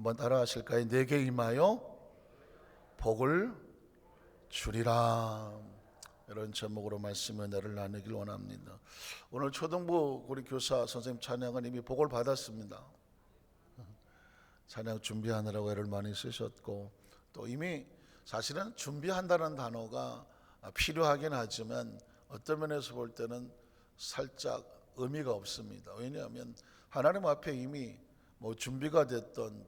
한번 따라 하실까요? 내게 임하여 복을 주리라. 이런 제목으로 말씀의 은혜를 나누길 원합니다. 오늘 초등부 우리 교사 선생님 찬양은 이미 복을 받았습니다. 찬양 준비하느라고 애를 많이 쓰셨고, 또 이미 사실은 준비한다는 단어가 필요하긴 하지만 어떤 면에서 볼 때는 살짝 의미가 없습니다. 왜냐하면 하나님 앞에 이미 준비가 됐던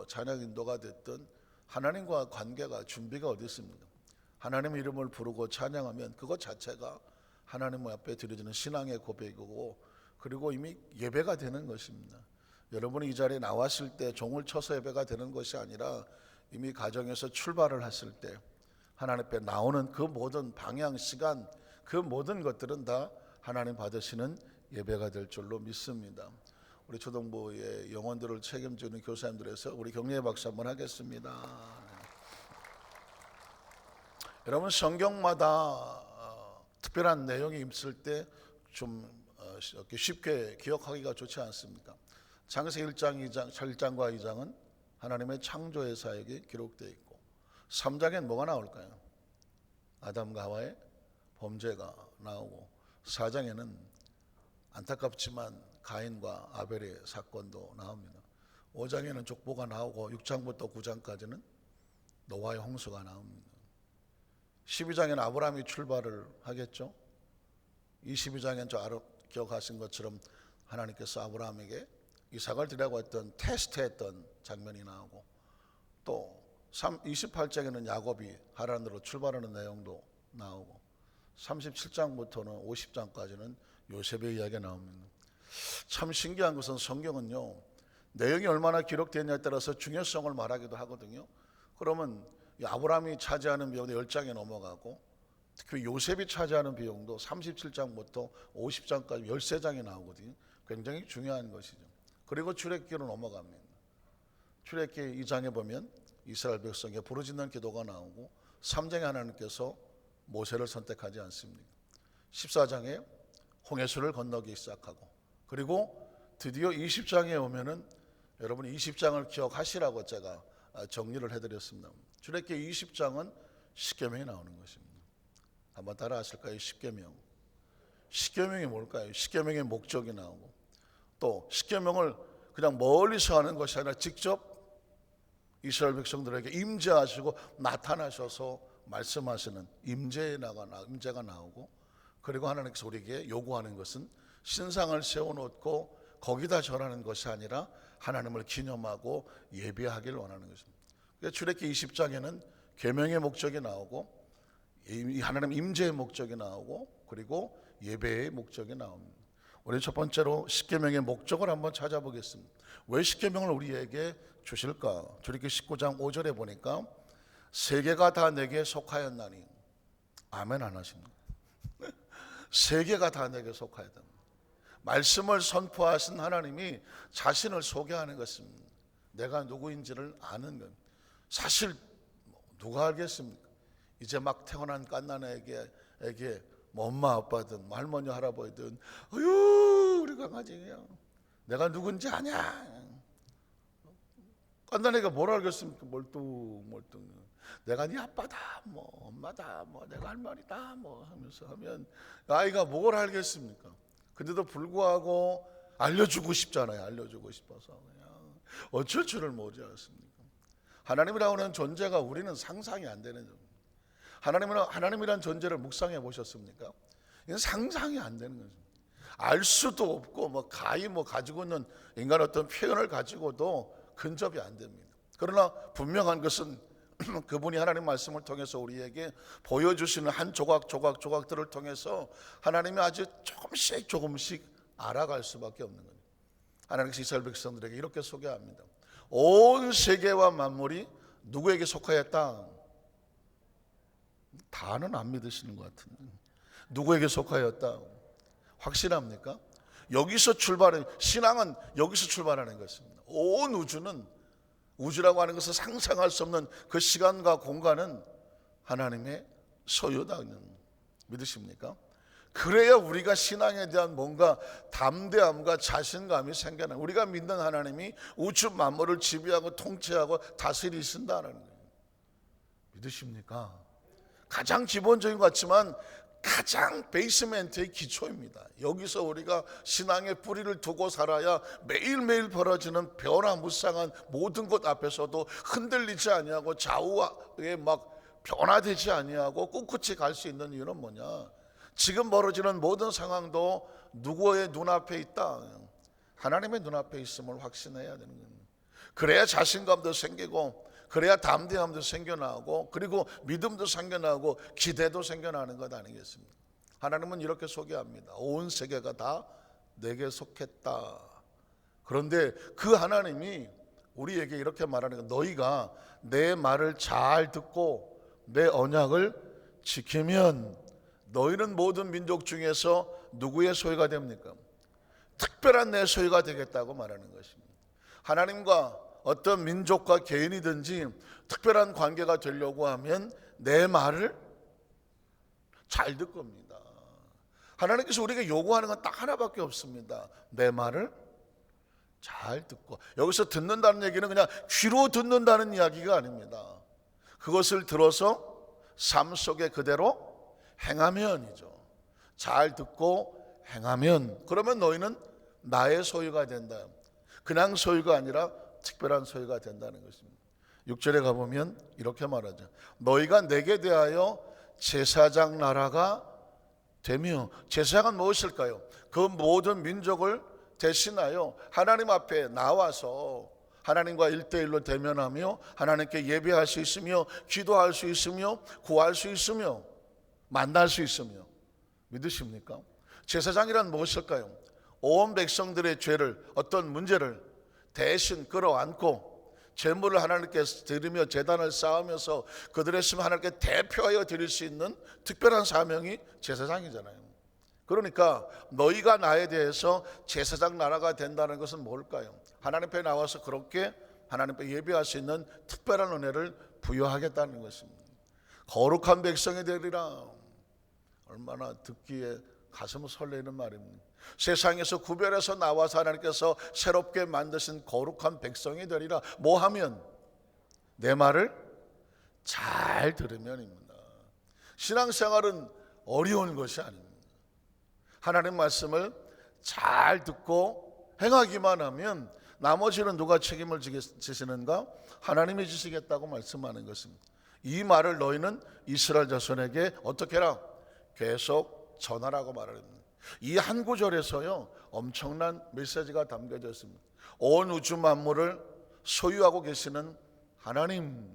찬양 인도가 됐던 하나님과 관계가 준비가 어디 있습니까? 하나님의 이름을 부르고 찬양하면 그것 자체가 하나님 앞에 드려지는 신앙의 고백이고, 그리고 이미 예배가 되는 것입니다. 여러분이 이 자리에 나왔을 때 종을 쳐서 예배가 되는 것이 아니라 이미 가정에서 출발을 했을 때 하나님 앞에 나오는 그 모든 방향, 시간, 그 모든 것들은 다 하나님 받으시는 예배가 될 줄로 믿습니다. 우리 초등부의 영혼들을 책임지는 교사님들에서 우리 격려의 박수 한번 하겠습니다. 여러분, 성경마다 특별한 내용이 있을 때 좀 쉽게 기억하기가 좋지 않습니까? 창세기 1장과 2장은 하나님의 창조의 사역이 기록되어 있고, 3장엔 뭐가 나올까요? 아담과 하와의 범죄가 나오고, 4장에는 안타깝지만 가인과 아벨의 사건도 나옵니다. 5장에는 족보가 나오고 6장부터 9장까지는 노아의 홍수가 나옵니다. 12장에는 아브라함이 출발을 하겠죠. 22장에는 기억하신 것처럼 하나님께서 아브라함에게 이삭을 드리라고 했던 테스트했던 장면이 나오고, 또 28장에는 야곱이 하란으로 출발하는 내용도 나오고, 37장부터는 50장까지는 요셉의 이야기가 나옵니다. 참 신기한 것은 성경은요, 내용이 얼마나 기록되느냐에 따라서 중요성을 말하기도 하거든요. 그러면 아브라함이 차지하는 비용도 10장에 넘어가고, 특히 요셉이 차지하는 비용도 37장부터 50장까지 13장에 나오거든요. 굉장히 중요한 것이죠. 그리고 출애굽기로 넘어갑니다. 출애굽기 2장에 보면 이스라엘 백성의 부르짖는 기도가 나오고, 3장에 하나님께서 모세를 선택하지 않습니다. 14장에 홍해수를 건너기 시작하고, 그리고 드디어 20장에 오면은 여러분 20장을 기억하시라고 제가 정리를 해드렸습니다. 출애굽기 20장은 십계명이 나오는 것입니다. 한번 따라 하실까요? 십계명. 십계명이 뭘까요? 십계명의 목적이 나오고, 또 십계명을 그냥 멀리서 하는 것이 아니라 직접 이스라엘 백성들에게 임재하시고 나타나셔서 말씀하시는 임재가 나오고, 그리고 하나님께서 우리에게 요구하는 것은 신상을 세워놓고 거기다 절하는 것이 아니라 하나님을 기념하고 예배하길 원하는 것입니다. 출애굽기 20장에는 계명의 목적이 나오고, 하나님 임재의 목적이 나오고, 그리고 예배의 목적이 나옵니다. 우리 첫 번째로 십계명의 목적을 한번 찾아보겠습니다. 왜 십계명을 우리에게 주실까? 출애굽기 19장 5절에 보니까 세계가 다 내게 속하였나니. 아멘 안 하십니까? 세계가 다 내게 속하였다. 말씀을 선포하신 하나님이 자신을 소개하는 것입니다. 내가 누구인지를 아는 것. 사실 누가 알겠습니까? 이제 막 태어난 갓난아에게 엄마 아빠든 할머니 할아버지든 어휴 우리 강아지야 내가 누군지 아냐. 갓난아이가 뭘 알겠습니까? 멀뚱 내가 네 아빠다 엄마다 내가 할머니다 하면서 하면 아이가 뭘 알겠습니까? 근데도 불구하고 알려주고 싶잖아요. 알려주고 싶어서 그냥 어쩔 줄을 모르지 않습니까? 하나님이라고 하는 존재가 우리는 상상이 안 되는 존재. 하나님이란 존재를 묵상해 보셨습니까? 이건 상상이 안 되는 거죠. 알 수도 없고 가지고 있는 인간 어떤 표현을 가지고도 근접이 안 됩니다. 그러나 분명한 것은 그분이 하나님 말씀을 통해서 우리에게 보여주시는 한 조각들을 통해서 하나님이 아주 조금씩 알아갈 수밖에 없는 거예요. 하나님께서 이스라엘 백성들에게 이렇게 소개합니다. 온 세계와 만물이 누구에게 속하였다? 다는 안 믿으시는 것 같은데 누구에게 속하였다? 확실합니까? 신앙은 여기서 출발하는 것입니다. 온 우주라고 하는 것은 상상할 수 없는 그 시간과 공간은 하나님의 소유다. 믿으십니까? 그래야 우리가 신앙에 대한 뭔가 담대함과 자신감이 생겨나요. 우리가 믿는 하나님이 우주 만물을 지배하고 통치하고 다스리신다는 거예요. 믿으십니까? 가장 기본적인 것 같지만 가장 베이스멘트의 기초입니다. 여기서 우리가 신앙의 뿌리를 두고 살아야 매일매일 벌어지는 변화무쌍한 모든 것 앞에서도 흔들리지 아니하고 좌우에 막 변화되지 아니하고 꿋꿋이 갈 수 있는 이유는 뭐냐? 지금 벌어지는 모든 상황도 누구의 눈앞에 있다? 하나님의 눈앞에 있음을 확신해야 되는 겁니다. 그래야 자신감도 생기고, 그래야 담대함도 생겨나고, 그리고 믿음도 생겨나고 기대도 생겨나는 것 아니겠습니까? 하나님은 이렇게 소개합니다. 온 세계가 다 내게 속했다. 그런데 그 하나님이 우리에게 이렇게 말하는 거예요. 너희가 내 말을 잘 듣고 내 언약을 지키면 너희는 모든 민족 중에서 누구의 소유가 됩니까? 특별한 내 소유가 되겠다고 말하는 것입니다. 하나님과 어떤 민족과 개인이든지 특별한 관계가 되려고 하면 내 말을 잘 듣 겁니다. 하나님께서 우리에게 요구하는 건 딱 하나밖에 없습니다. 내 말을 잘 듣고. 여기서 듣는다는 얘기는 그냥 귀로 듣는다는 이야기가 아닙니다. 그것을 들어서 삶 속에 그대로 행하면이죠. 잘 듣고 행하면, 그러면 너희는 나의 소유가 된다. 그냥 소유가 아니라 특별한 소유가 된다는 것입니다. 6절에 가보면 이렇게 말하죠. 너희가 내게 대하여 제사장 나라가 되며, 제사장은 무엇일까요? 그 모든 민족을 대신하여 하나님 앞에 나와서 하나님과 1대1로 대면하며 하나님께 예배할 수 있으며 기도할 수 있으며 구할 수 있으며 만날 수 있으며. 믿으십니까? 제사장이란 무엇일까요? 온 백성들의 죄를, 어떤 문제를 대신 끌어안고 제물을 하나님께 드리며 제단을 쌓으면서 그들의 심을 하나님께 대표하여 드릴 수 있는 특별한 사명이 제사장이잖아요. 그러니까 너희가 나에 대해서 제사장 나라가 된다는 것은 뭘까요? 하나님 앞에 나와서 그렇게 하나님 앞에 예배할 수 있는 특별한 은혜를 부여하겠다는 것입니다. 거룩한 백성이 되리라. 얼마나 듣기에 가슴을 설레는 말입니다. 세상에서 구별해서 나와서 하나님께서 새롭게 만드신 거룩한 백성이 되리라. 뭐 하면? 내 말을 잘 들으면입니다. 신앙생활은 어려운 것이 아닙니다. 하나님 말씀을 잘 듣고 행하기만 하면 나머지는 누가 책임을 지시는가? 하나님이 지시겠다고 말씀하는 것입니다. 이 말을 너희는 이스라엘 자손에게 어떻게 해라? 계속 전하라고 말합니다. 이 한 구절에서요 엄청난 메시지가 담겨져 있습니다. 온 우주 만물을 소유하고 계시는 하나님,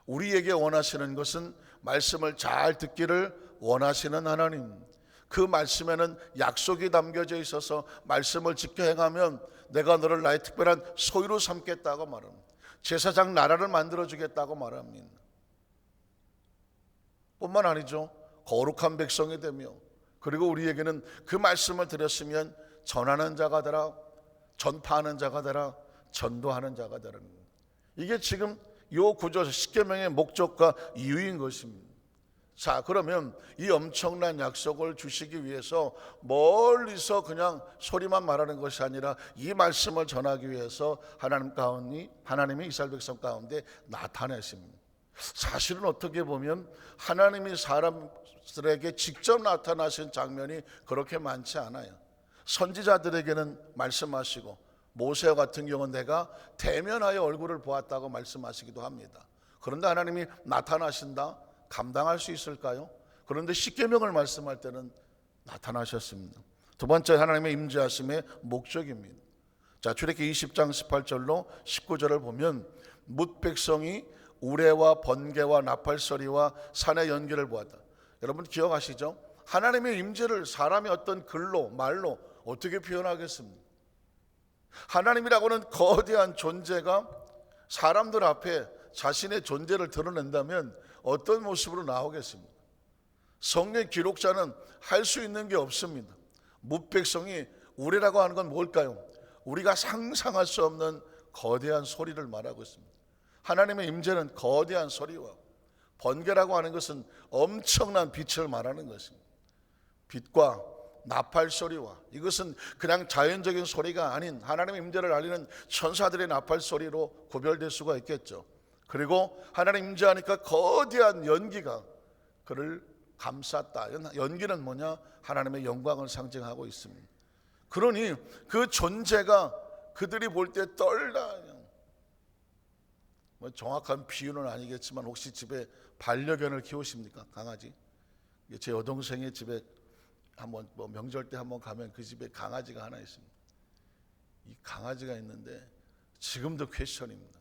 우리에게 원하시는 것은 말씀을 잘 듣기를 원하시는 하나님. 그 말씀에는 약속이 담겨져 있어서 말씀을 지켜 행하면 내가 너를 나의 특별한 소유로 삼겠다고 말합니다. 제사장 나라를 만들어주겠다고 말합니다. 뿐만 아니죠, 거룩한 백성이 되며, 그리고 우리에게는 그 말씀을 들었으면 전하는 자가 되라, 전파하는 자가 되라, 전도하는 자가 되라. 이게 지금 이 구조 십계명의 목적과 이유인 것입니다. 자, 그러면 이 엄청난 약속을 주시기 위해서 멀리서 그냥 소리만 말하는 것이 아니라 이 말씀을 전하기 위해서 하나님이 이스라엘 백성 가운데 나타내십니다. 사실은 어떻게 보면 하나님이 사람들에게 직접 나타나신 장면이 그렇게 많지 않아요. 선지자들에게는 말씀하시고, 모세와 같은 경우는 내가 대면하여 얼굴을 보았다고 말씀하시기도 합니다. 그런데 하나님이 나타나신다? 감당할 수 있을까요? 그런데 십계명을 말씀할 때는 나타나셨습니다. 두 번째, 하나님의 임재하심의 목적입니다. 자, 출애굽기 20장 18절로 19절을 보면 뭇 백성이 우레와 번개와 나팔소리와 산의 연기를 보았다. 여러분 기억하시죠? 하나님의 임재를 사람의 어떤 글로, 말로 어떻게 표현하겠습니까? 하나님이라고는 거대한 존재가 사람들 앞에 자신의 존재를 드러낸다면 어떤 모습으로 나오겠습니까? 성경 기록자는 할 수 있는 게 없습니다. 뭇백성이 우레라고 하는 건 뭘까요? 우리가 상상할 수 없는 거대한 소리를 말하고 있습니다. 하나님의 임재는 거대한 소리와, 번개라고 하는 것은 엄청난 빛을 말하는 것입니다. 빛과 나팔 소리와, 이것은 그냥 자연적인 소리가 아닌 하나님의 임재를 알리는 천사들의 나팔 소리로 구별될 수가 있겠죠. 그리고 하나님 임재하니까 거대한 연기가 그를 감쌌다. 연기는 뭐냐? 하나님의 영광을 상징하고 있습니다. 그러니 그 존재가 그들이 볼 때 떨다. 뭐 정확한 비유는 아니겠지만 혹시 집에 반려견을 키우십니까? 강아지. 제 여동생의 집에 한번 뭐 명절 때 한번 가면 그 집에 강아지가 하나 있습니다. 이 강아지가 있는데 지금도 퀘스천입니다.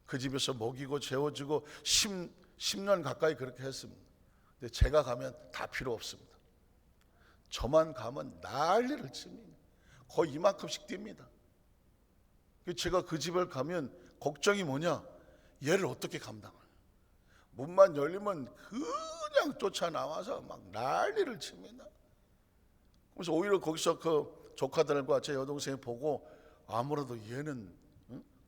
그 집에서 먹이고 재워주고 10년 가까이 그렇게 했습니다. 근데 제가 가면 다 필요 없습니다. 저만 가면 난리를 칩니다. 거의 이만큼씩 뜁니다. 제가 그 집을 가면 걱정이 뭐냐? 얘를 어떻게 감당하냐? 문만 열리면 그냥 쫓아나와서 막 난리를 칩니다. 그래서 오히려 거기서 그 조카들과 제 여동생이 보고 아무래도 얘는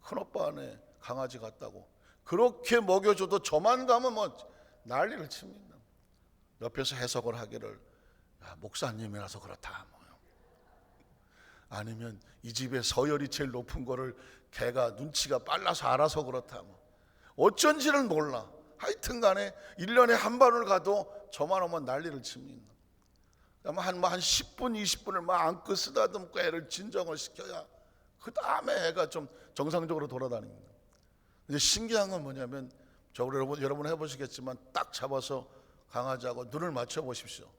큰오빠 안에 강아지 같다고 그렇게 먹여줘도 저만 가면 뭐 난리를 칩니다. 옆에서 해석을 하기를 목사님이라서 그렇다, 아니면 이 집에 서열이 제일 높은 거를 걔가 눈치가 빨라서 알아서 그렇다, 어쩐지는 몰라. 하여튼 간에 1년에 한 번을 가도 저만 오면 난리를 칩니다. 한 10분 20분을 막 안고 쓰다듬고 애를 진정을 시켜야 그 다음에 애가 좀 정상적으로 돌아다닙니다. 이제 신기한 건 뭐냐면, 여러분 해보시겠지만 딱 잡아서 강아지하고 눈을 맞춰 보십시오.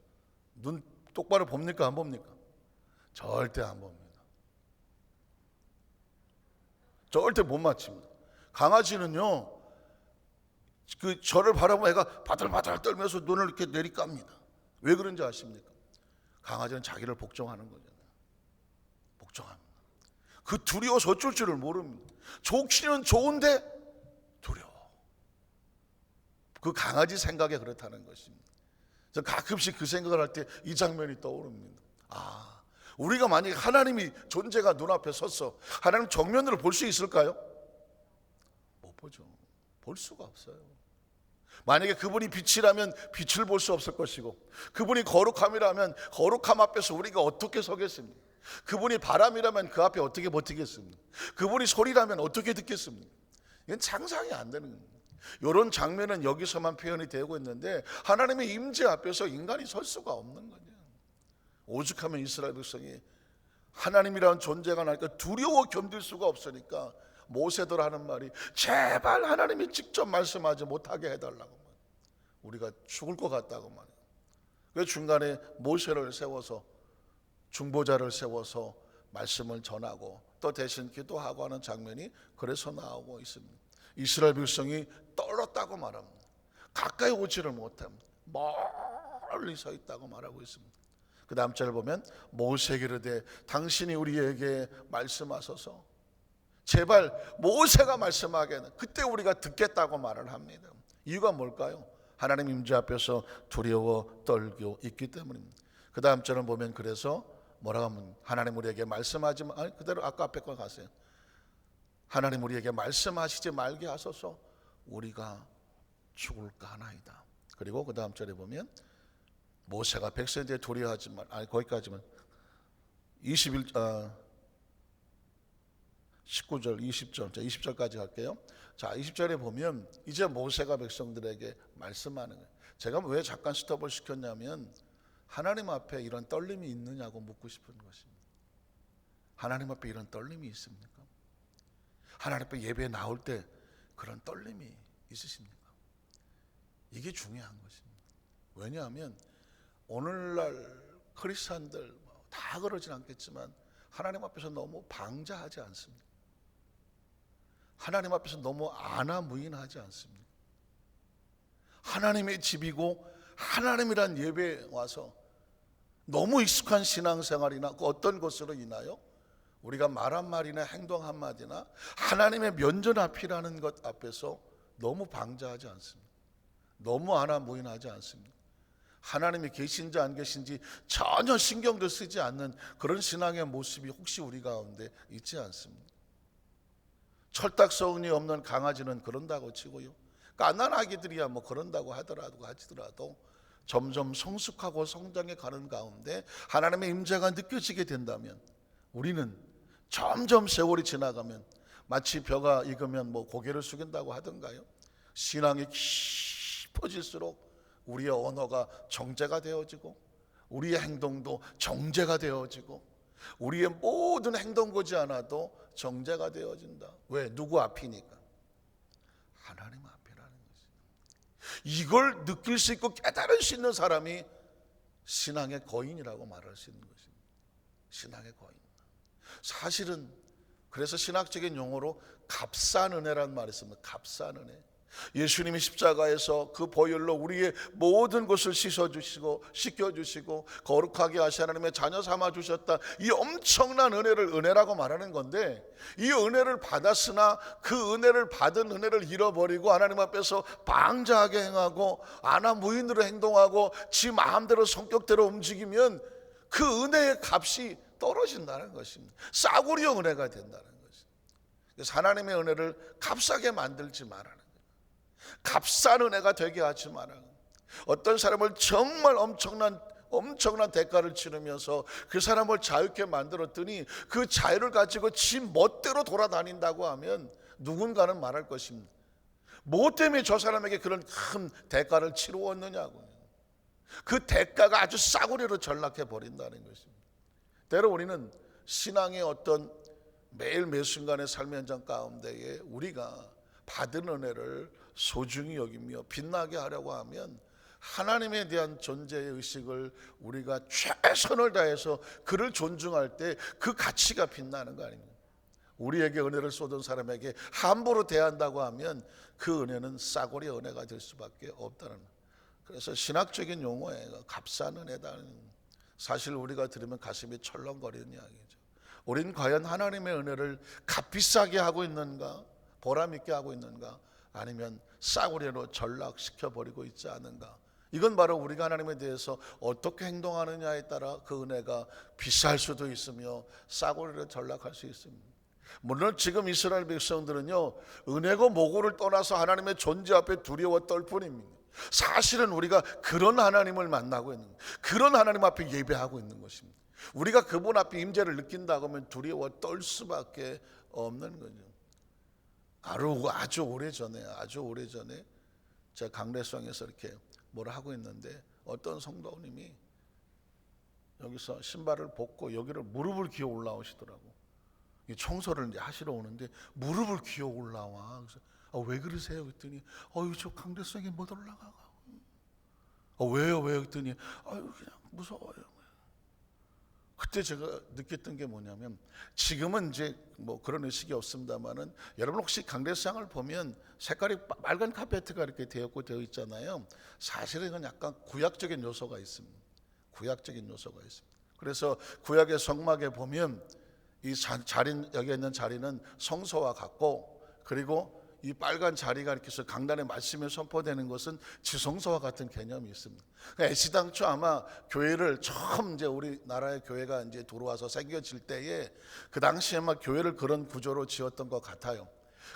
눈 똑바로 봅니까 안 봅니까? 절대 안 봅니다. 절대 못 맞춥니다. 강아지는요, 저를 바라보면 애가 바들바들 떨면서 눈을 이렇게 내리깝니다. 왜 그런지 아십니까? 강아지는 자기를 복종하는 거잖아요. 복종합니다. 그 두려워서 어쩔 줄을 모릅니다. 좋기는 좋은데 두려워. 그 강아지 생각에 그렇다는 것입니다. 저 가끔씩 그 생각을 할 때 이 장면이 떠오릅니다. 우리가 만약에 하나님이 존재가 눈앞에 섰어, 하나님 정면으로 볼 수 있을까요? 못 보죠. 볼 수가 없어요. 만약에 그분이 빛이라면 빛을 볼 수 없을 것이고, 그분이 거룩함이라면 거룩함 앞에서 우리가 어떻게 서겠습니까? 그분이 바람이라면 그 앞에 어떻게 버티겠습니까? 그분이 소리라면 어떻게 듣겠습니까? 이건 상상이 안 되는 겁니다. 이런 장면은 여기서만 표현이 되고 있는데 하나님의 임재 앞에서 인간이 설 수가 없는 거죠. 오죽하면 이스라엘 백성이 하나님이라는 존재가 나니까 두려워 견딜 수가 없으니까 모세들 하는 말이 제발 하나님이 직접 말씀하지 못하게 해달라고, 우리가 죽을 것 같다고 말이에요. 그 중간에 모세를 세워서, 중보자를 세워서 말씀을 전하고 또 대신 기도하고 하는 장면이 그래서 나오고 있습니다. 이스라엘 백성이 떨었다고 말합니다. 가까이 오지를 못합니다. 멀리 서 있다고 말하고 있습니다. 그 다음 절을 보면 모세에게 이르되 당신이 우리에게 말씀하소서. 제발 모세가 말씀하게, 그때 우리가 듣겠다고 말을 합니다. 이유가 뭘까요? 하나님 임재 앞에서 두려워 떨고 있기 때문입니다. 그 다음 절을 보면 그래서 뭐라고 하면, 하나님 우리에게 말씀하지 그대로 아까 앞에 거 가세요. 하나님 우리에게 말씀하시지 말게 하소서. 우리가 죽을까 하나이다. 그리고 그 다음 절에 보면 모세가 백성들에 두려워하지 말, 거기까지만 19절 20절 20절까지 갈게요. 자, 20절에 보면 이제 모세가 백성들에게 말씀하는 거예요. 제가 왜 잠깐 스톱을 시켰냐면 하나님 앞에 이런 떨림이 있느냐고 묻고 싶은 것입니다. 하나님 앞에 이런 떨림이 있습니까? 하나님 앞에 예배에 나올 때 그런 떨림이 있으십니까? 이게 중요한 것입니다. 왜냐하면 오늘날 크리스찬들 다 그러진 않겠지만 하나님 앞에서 너무 방자하지 않습니까? 하나님 앞에서 너무 안하무인하지 않습니까? 하나님의 집이고 하나님이란 예배에 와서 너무 익숙한 신앙생활이나 그 어떤 것으로 인하여 우리가 말 한마디나 행동 한마디나 하나님의 면전 앞이라는 것 앞에서 너무 방자하지 않습니다. 너무 안하무인하지 않습니다. 하나님이 계신지 안 계신지 전혀 신경도 쓰지 않는 그런 신앙의 모습이 혹시 우리 가운데 있지 않습니다. 철딱서운이 없는 강아지는 그런다고 치고요, 갓난 아기들이야 뭐 그런다고 하더라도 점점 성숙하고 성장해 가는 가운데 하나님의 임재가 느껴지게 된다면 우리는 점점 세월이 지나가면 마치 벼가 익으면 고개를 숙인다고 하던가요? 신앙이 깊어질수록 우리의 언어가 정제가 되어지고 우리의 행동도 정제가 되어지고 우리의 모든 행동 거지 않아도 정제가 되어진다. 왜? 누구 앞이니까? 하나님 앞이라는 것이. 이걸 느낄 수 있고 깨달을 수 있는 사람이 신앙의 거인이라고 말할 수 있는 것입니다. 신앙의 거인. 사실은 그래서 신학적인 용어로 값싼 은혜라는 말이 있습니다. 값싼 은혜. 예수님이 십자가에서 그 보혈로 우리의 모든 것을 씻어주시고 씻겨주시고 거룩하게 하시 하나님의 자녀 삼아주셨다. 이 엄청난 은혜를 은혜라고 말하는 건데, 이 은혜를 받았으나 그 은혜를 받은 은혜를 잃어버리고 하나님 앞에서 방자하게 행하고 안하무인으로 행동하고 지 마음대로 성격대로 움직이면 그 은혜의 값이 떨어진다는 것입니다. 싸구려 은혜가 된다는 것입니다. 그래서 하나님의 은혜를 값싸게 만들지 말아라. 값싼 은혜가 되게 하지 마라. 어떤 사람을 정말 엄청난 대가를 치르면서 그 사람을 자유케 만들었더니 그 자유를 가지고 지 멋대로 돌아다닌다고 하면 누군가는 말할 것입니다. 뭐 때문에 저 사람에게 그런 큰 대가를 치루었느냐고. 그 대가가 아주 싸구려로 전락해 버린다는 것입니다. 때로 우리는 신앙의 어떤 매일 매 순간의 삶의 현장 가운데에 우리가 받은 은혜를 소중히 여기며 빛나게 하려고 하면 하나님에 대한 존재의 의식을 우리가 최선을 다해서 그를 존중할 때 그 가치가 빛나는 거 아닙니까? 우리에게 은혜를 쏟은 사람에게 함부로 대한다고 하면 그 은혜는 싸구려 은혜가 될 수밖에 없다는 거예요. 그래서 신학적인 용어에 값싼 은혜다는, 사실 우리가 들으면 가슴이 철렁거리는 이야기죠. 우린 과연 하나님의 은혜를 값비싸게 하고 있는가, 보람 있게 하고 있는가, 아니면 싸구려로 전락시켜버리고 있지 않은가. 이건 바로 우리가 하나님에 대해서 어떻게 행동하느냐에 따라 그 은혜가 비쌀 수도 있으며 싸구려로 전락할 수 있습니다. 물론 지금 이스라엘 백성들은요, 은혜고 뭐고를 떠나서 하나님의 존재 앞에 두려워 떨 뿐입니다. 사실은 우리가 그런 하나님을 만나고 있는, 그런 하나님 앞에 예배하고 있는 것입니다. 우리가 그분 앞에 임재를 느낀다고 하면 두려워 떨 수밖에 없는 거죠. 아주 오래전에 제가 강례성에서 이렇게 뭘 하고 있는데 어떤 성도님이 여기서 신발을 벗고 여기를 무릎을 기어 올라오시더라고. 청소를 이제 하시러 오는데 무릎을 기어 올라와. 그래서 왜 그러세요? 그랬더니 저 강례성에 못 올라가고. 왜요? 그랬더니 그냥 무서워요. 그때 제가 느꼈던 게 뭐냐면, 지금은 이제 그런 의식이 없습니다만은 여러분 혹시 강대상을 보면 색깔이 빨간 카페트가 이렇게 되어 있잖아요. 사실은 이건 약간 구약적인 요소가 있습니다. 그래서 구약의 성막에 보면 이 여기 있는 자리는 성소와 같고, 그리고 이 빨간 자리가 이렇게 해서 강단의 말씀이 선포되는 것은 지성소와 같은 개념이 있습니다. 애시당초 아마 교회를 처음 이제 우리나라의 교회가 이제 들어와서 생겨질 때에 그 당시에 아마 교회를 그런 구조로 지었던 것 같아요.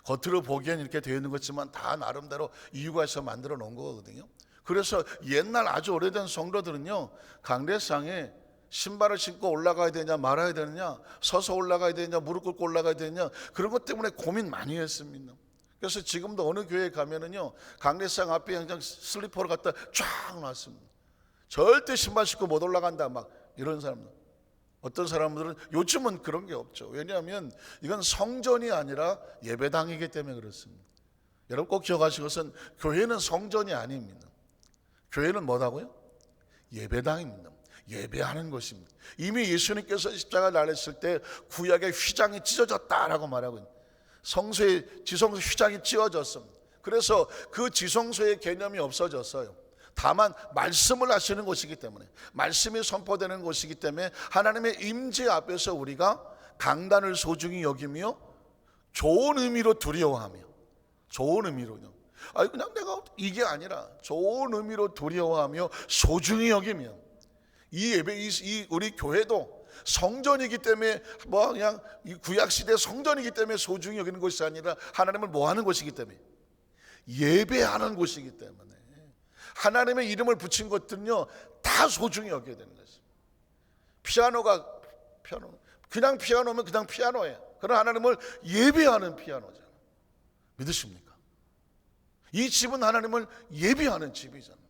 겉으로 보기엔 이렇게 되어 있는 것지만 다 나름대로 이유가 있어 만들어 놓은 거거든요. 그래서 옛날 아주 오래된 성도들은요, 강대상에 신발을 신고 올라가야 되냐 말아야 되느냐, 서서 올라가야 되느냐 무릎 꿇고 올라가야 되느냐, 그런 것 때문에 고민 많이 했습니다. 그래서 지금도 어느 교회에 가면은요, 강례상 앞에 그냥 슬리퍼를 갖다 쫙 놨습니다. 절대 신발 신고 못 올라간다 막 이런 사람들. 어떤 사람들은 요즘은 그런 게 없죠. 왜냐하면 이건 성전이 아니라 예배당이기 때문에 그렇습니다. 여러분 꼭 기억하시는 것은 교회는 성전이 아닙니다. 교회는 뭐라고요? 예배당입니다. 예배하는 것입니다. 이미 예수님께서 십자가를 달렸을 때 구약의 휘장이 찢어졌다라고 말하고 있습니다. 지성소 휘장이 찢어졌습니다. 그래서 그 지성소의 개념이 없어졌어요. 다만 말씀을 하시는 곳이기 때문에, 말씀이 선포되는 곳이기 때문에 하나님의 임재 앞에서 우리가 강단을 소중히 여기며 좋은 의미로 두려워하며, 좋은 의미로요. 그냥 내가 이게 아니라 좋은 의미로 두려워하며 소중히 여기며, 이 예배, 우리 교회도 성전이기 때문에 그냥 이 구약 시대 성전이기 때문에 소중히 여기는 것이 아니라 하나님을 뭐 하는 곳이기 때문에, 예배하는 곳이기 때문에 하나님의 이름을 붙인 것들은요 다 소중히 여겨야 되는 것입니다. 피아노가 그냥 피아노면 그냥 피아노예요. 그러나 하나님을 예배하는 피아노잖아요. 믿으십니까? 이 집은 하나님을 예배하는 집이잖아요.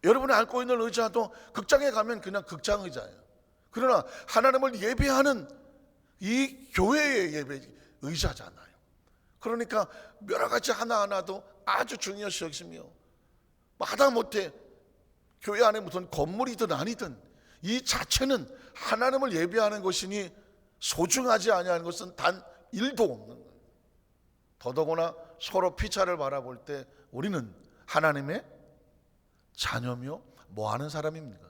여러분이 앉고 있는 의자도 극장에 가면 그냥 극장 의자예요. 그러나 하나님을 예배하는 이 교회의 예배 의자잖아요. 그러니까 여러 가지 하나하나도 아주 중요시 여기시며 마다못해 교회 안에 무슨 건물이든 아니든 이 자체는 하나님을 예배하는 것이니 소중하지 아니하는 것은 단 1도 없는 거예요. 더더구나 서로 피차를 바라볼 때 우리는 하나님의 자녀며 뭐하는 사람입니까?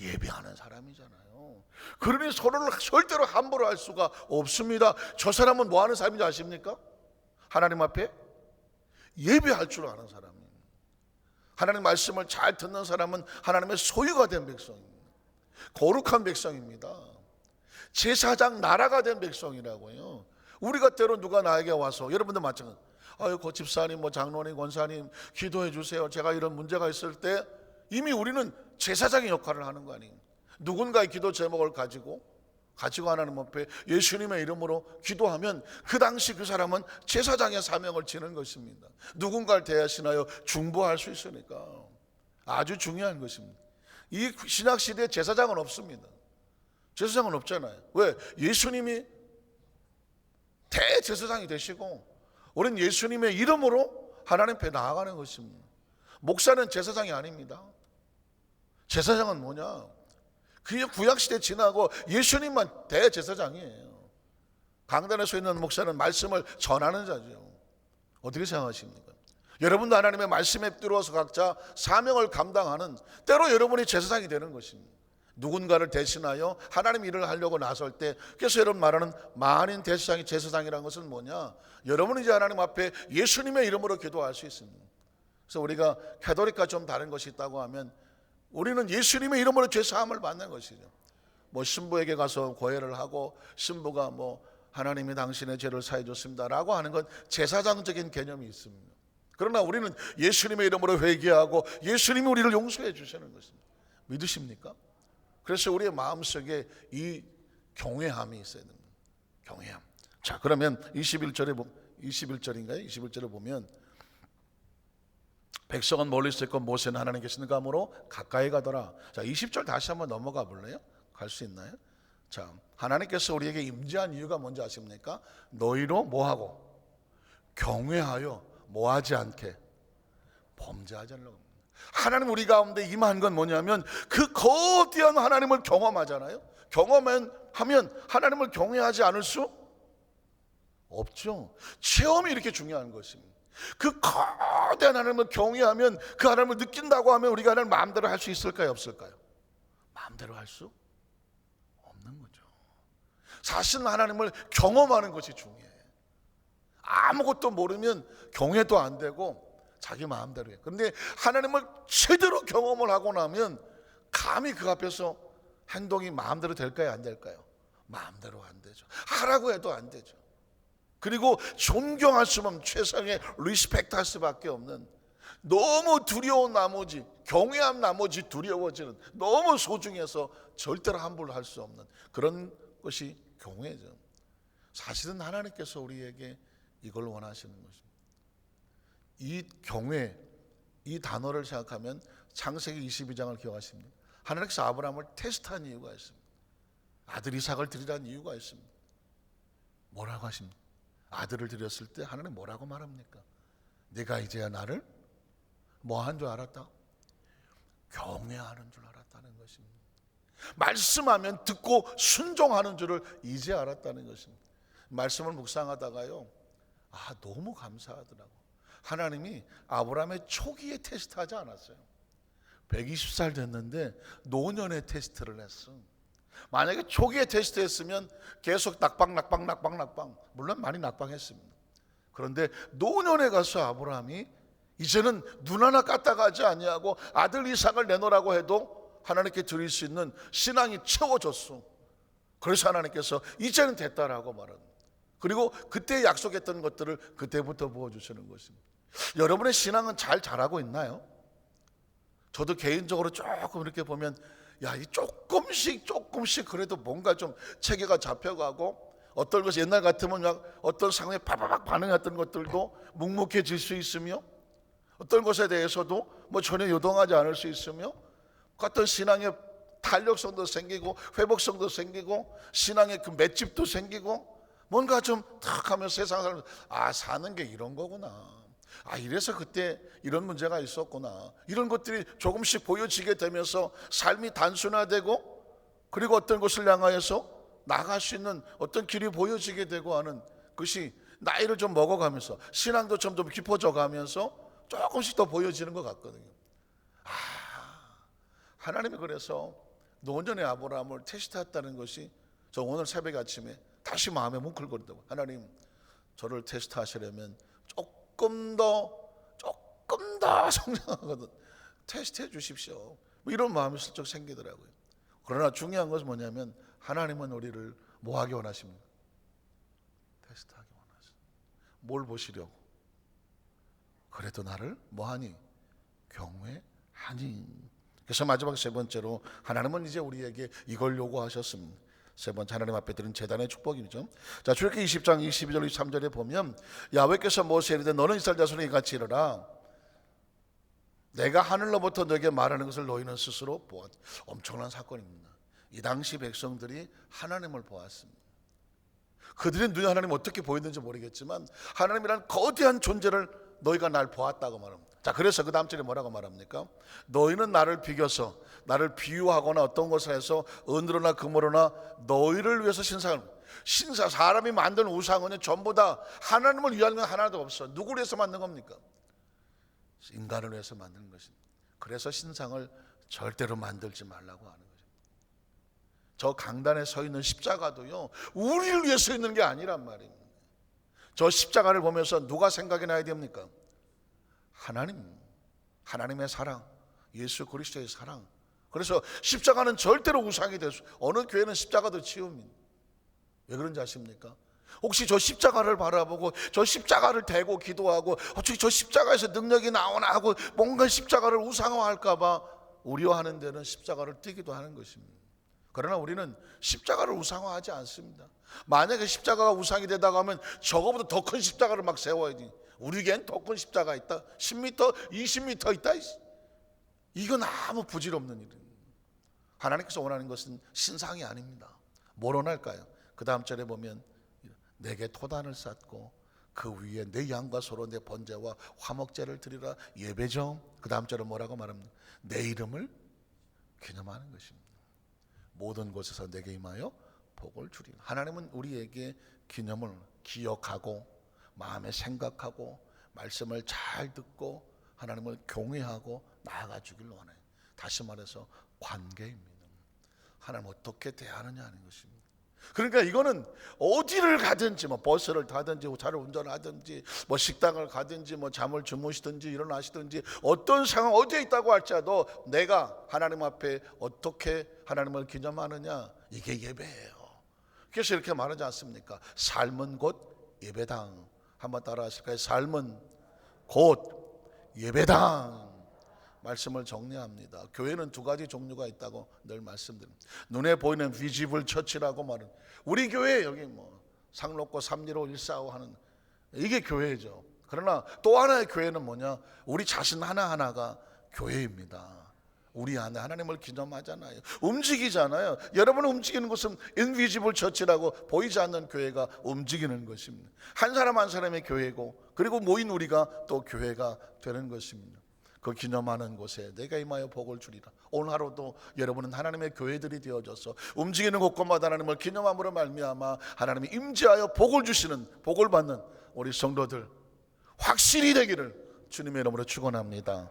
예배하는 사람이잖아요. 그러니 서로를 절대로 함부로 할 수가 없습니다. 저 사람은 뭐하는 사람인지 아십니까? 하나님 앞에 예배할 줄 아는 사람이에요. 하나님 말씀을 잘 듣는 사람은 하나님의 소유가 된 백성입니다. 거룩한 백성입니다. 제사장 나라가 된 백성이라고요. 우리가 때로 누가 나에게 와서 여러분들 마찬가지, 아유 고 집사님 뭐 장로님 권사님 기도해 주세요, 제가 이런 문제가 있을 때 이미 우리는 제사장의 역할을 하는 거 아니에요. 누군가의 기도 제목을 가지고 하나님 앞에 예수님의 이름으로 기도하면 그 당시 그 사람은 제사장의 사명을 지는 것입니다. 누군가를 대하시나요? 중보할 수 있으니까 아주 중요한 것입니다. 이 신약시대에 제사장은 없습니다. 제사장은 없잖아요. 왜? 예수님이 대제사장이 되시고 우리는 예수님의 이름으로 하나님 앞에 나아가는 것입니다. 목사는 제사장이 아닙니다. 제사장은 뭐냐? 그냥 구약시대 지나고 예수님만 대제사장이에요. 강단에 서 있는 목사는 말씀을 전하는 자죠. 어떻게 생각하십니까? 여러분도 하나님의 말씀에 들어와서 각자 사명을 감당하는, 때로 여러분이 제사장이 되는 것입니다. 누군가를 대신하여 하나님 일을 하려고 나설 때, 그래서 여러분 말하는 만인 대제사장이 제사장이라는 것은 뭐냐? 여러분이 이제 하나님 앞에 예수님의 이름으로 기도할 수 있습니다. 그래서 우리가 가톨릭과 좀 다른 것이 있다고 하면 우리는 예수님의 이름으로 죄 사함을 받는 것이죠. 뭐 신부에게 가서 고해를 하고 신부가 뭐 하나님이 당신의 죄를 사해 줬습니다라고 하는 건 제사장적인 개념이 있습니다. 그러나 우리는 예수님의 이름으로 회개하고 예수님이 우리를 용서해 주시는 것입니다. 믿으십니까? 그래서 우리의 마음속에 이 경외함이 있어야 됩니다. 경외함. 자, 그러면 21절에 보면 백성은 멀리서 있고 모세는 하나님 계시는 감으로 가까이 가더라. 자, 20절 다시 한번 넘어가 볼래요? 갈 수 있나요? 자, 하나님께서 우리에게 임재한 이유가 뭔지 아십니까? 너희로 뭐하고? 경외하여 뭐하지 않게? 범죄하지 않으려고. 하나님 우리 가운데 임한 건 뭐냐면 그 거대한 하나님을 경험하잖아요. 경험하면 하나님을 경외하지 않을 수 없죠. 체험이 이렇게 중요한 것입니다. 그 거대한 하나님을 경외하면, 그 하나님을 느낀다고 하면 우리가 하나님 마음대로 할 수 있을까요? 없을까요? 마음대로 할 수 없는 거죠. 사실은 하나님을 경험하는 것이 중요해요. 아무것도 모르면 경외도 안 되고 자기 마음대로 해요. 그런데 하나님을 제대로 경험을 하고 나면 감히 그 앞에서 행동이 마음대로 될까요? 안 될까요? 마음대로 안 되죠. 하라고 해도 안 되죠. 그리고 존경할 수 없는, 최상의 리스펙트 할 수밖에 없는, 너무 두려운 나머지, 경외함 나머지 두려워지는, 너무 소중해서 절대로 함부로 할 수 없는 그런 것이 경외죠. 사실은 하나님께서 우리에게 이걸 원하시는 것입니다. 이 경외, 이 단어를 생각하면 창세기 22장을 기억하십니다. 하나님께서 아브라함을 테스트한 이유가 있습니다. 아들 이삭을 드리라는 이유가 있습니다. 뭐라고 하십니까? 아들을 드렸을 때 하나님 뭐라고 말합니까? 내가 이제야 나를 뭐한 줄 알았다? 경외하는 줄 알았다는 것입니다. 말씀하면 듣고 순종하는 줄을 이제 알았다는 것입니다. 말씀을 묵상하다가요, 너무 감사하더라고. 하나님이 아브라함의 초기에 테스트하지 않았어요. 120살 됐는데 노년의 테스트를 했어. 만약에 초기에 테스트했으면 계속 낙방 물론 많이 낙방했습니다. 그런데 노년에 가서 아브라함이 이제는 눈 하나 까딱하지 아니하고 아들 이삭을 내놓으라고 해도 하나님께 드릴 수 있는 신앙이 채워졌어. 그래서 하나님께서 이제는 됐다라고 말합니다. 그리고 그때 약속했던 것들을 그때부터 부어주시는 것입니다. 여러분의 신앙은 잘 자라고 있나요? 저도 개인적으로 조금 이렇게 보면 이 조금씩 그래도 뭔가 좀 체계가 잡혀가고, 어떤 것이 옛날 같으면 어떤 상황에 바바박 반응했던 것들도 묵묵해질 수 있으며, 어떤 것에 대해서도 전혀 요동하지 않을 수 있으며, 어떤 신앙의 탄력성도 생기고 회복성도 생기고 신앙의 그 맷집도 생기고, 뭔가 좀 탁 하면서 세상 사람 사는 게 이런 거구나, 이래서 그때 이런 문제가 있었구나, 이런 것들이 조금씩 보여지게 되면서 삶이 단순화되고, 그리고 어떤 것을 향하여서 나갈 수 있는 어떤 길이 보여지게 되고 하는 것이 나이를 좀 먹어가면서 신앙도 점점 깊어져 가면서 조금씩 더 보여지는 것 같거든요. 하나님이 그래서 노년의 아브라함을 테스트했다는 것이, 저 오늘 새벽 아침에 다시 마음에 뭉클거리더라고요. 하나님, 저를 테스트하시려면 조금 더 성장하거든 테스트해 주십시오, 이런 마음이 슬쩍 생기더라고요. 그러나 중요한 것은 뭐냐면, 하나님은 우리를 뭐하기 원하십니까? 테스트하기 원하십니다. 뭘 보시려고? 그래도 나를 뭐하니? 경외하니. 그래서 마지막 세 번째로, 하나님은 이제 우리에게 이걸 요구하셨습니다. 세 번째, 하나님 앞에 드린 제단의 축복이죠. 자, 출애굽기 20장 22절 23절에 보면, 야훼께서 모세에게 이르되 너는 이스라엘 자손에게 같이 이르라. 내가 하늘로부터 너에게 말하는 것을 너희는 스스로 보았. 엄청난 사건입니다. 이 당시 백성들이 하나님을 보았습니다. 그들의 눈에 하나님 어떻게 보였는지 모르겠지만, 하나님이란 거대한 존재를 너희가 날 보았다고 말합니다. 자, 그래서 그 다음 절에 뭐라고 말합니까? 너희는 나를 비겨서, 나를 비유하거나 어떤 것을 해서 은으로나 금으로나 너희를 위해서 사람이 만든 우상은 전부 다 하나님을 위한 건 하나도 없어. 누구를 위해서 만든 겁니까? 인간을 위해서 만든 것입니다. 그래서 신상을 절대로 만들지 말라고 하는 거죠. 저 강단에 서 있는 십자가도요, 우리를 위해 서 있는 게 아니란 말입니다. 저 십자가를 보면서 누가 생각이 나야 됩니까? 하나님의 사랑, 예수 그리스도의 사랑. 그래서 십자가는 절대로 우상이 될 수, 어느 교회는 십자가도 치웁니다. 왜 그런지 아십니까? 혹시 저 십자가를 바라보고 저 십자가를 대고 기도하고 어떻게 저 십자가에서 능력이 나오나 하고 뭔가 십자가를 우상화할까 봐 우려하는 데는 십자가를 띄기도 하는 것입니다. 그러나 우리는 십자가를 우상화하지 않습니다. 만약에 십자가가 우상이 되다가 하면 저거보다 더 큰 십자가를 막 세워야지. 우리에겐 더 큰 십자가 있다, 10m, 20m 있다. 이건 아무 부질없는 일입니다. 하나님께서 원하는 것은 신상이 아닙니다. 뭘 원할까요? 그 다음 절에 보면, 내게 토단을 쌓고 그 위에 내 양과 소로 내 번제와 화목제를 드리라. 예배죠. 그 다음 절은 뭐라고 말합니까? 내 이름을 기념하는 것입니다. 모든 곳에서 내게 임하여 복을 주리라. 하나님은 우리에게 기념을 기억하고 마음에 생각하고 말씀을 잘 듣고 하나님을 경외하고 나아가 주길 원해요. 다시 말해서 관계입니다. 하나님 어떻게 대하느냐 하는 것입니다. 그러니까 이거는 어디를 가든지, 버스를 타든지 차를 운전하든지 식당을 가든지 잠을 주무시든지 일어나시든지 어떤 상황 어디에 있다고 할지라도 내가 하나님 앞에 어떻게 하나님을 기념하느냐, 이게 예배예요. 그래서 이렇게 말하지 않습니까? 삶은 곧 예배당. 한번 따라 하실까요? 삶은 곧 예배당. 말씀을 정리합니다. 교회는 두 가지 종류가 있다고 늘 말씀드립니다. 눈에 보이는 비지블 처치라고 말은, 우리 교회 여기 상록고 315 145 하는 이게 교회죠. 그러나 또 하나의 교회는 뭐냐? 우리 자신 하나하나가 교회입니다. 우리 안에 하나님을 기념하잖아요. 움직이잖아요. 여러분 움직이는 것은 인비지블 처치라고, 보이지 않는 교회가 움직이는 것입니다. 한 사람 한 사람의 교회고, 그리고 모인 우리가 또 교회가 되는 것입니다. 그 기념하는 곳에 내가 임하여 복을 주리라. 오늘 하루도 여러분은 하나님의 교회들이 되어져서 움직이는 곳곳마다 하나님을 기념함으로 말미암아 하나님이 임재하여 복을 주시는, 복을 받는 우리 성도들 확실히 되기를 주님의 이름으로 축원합니다.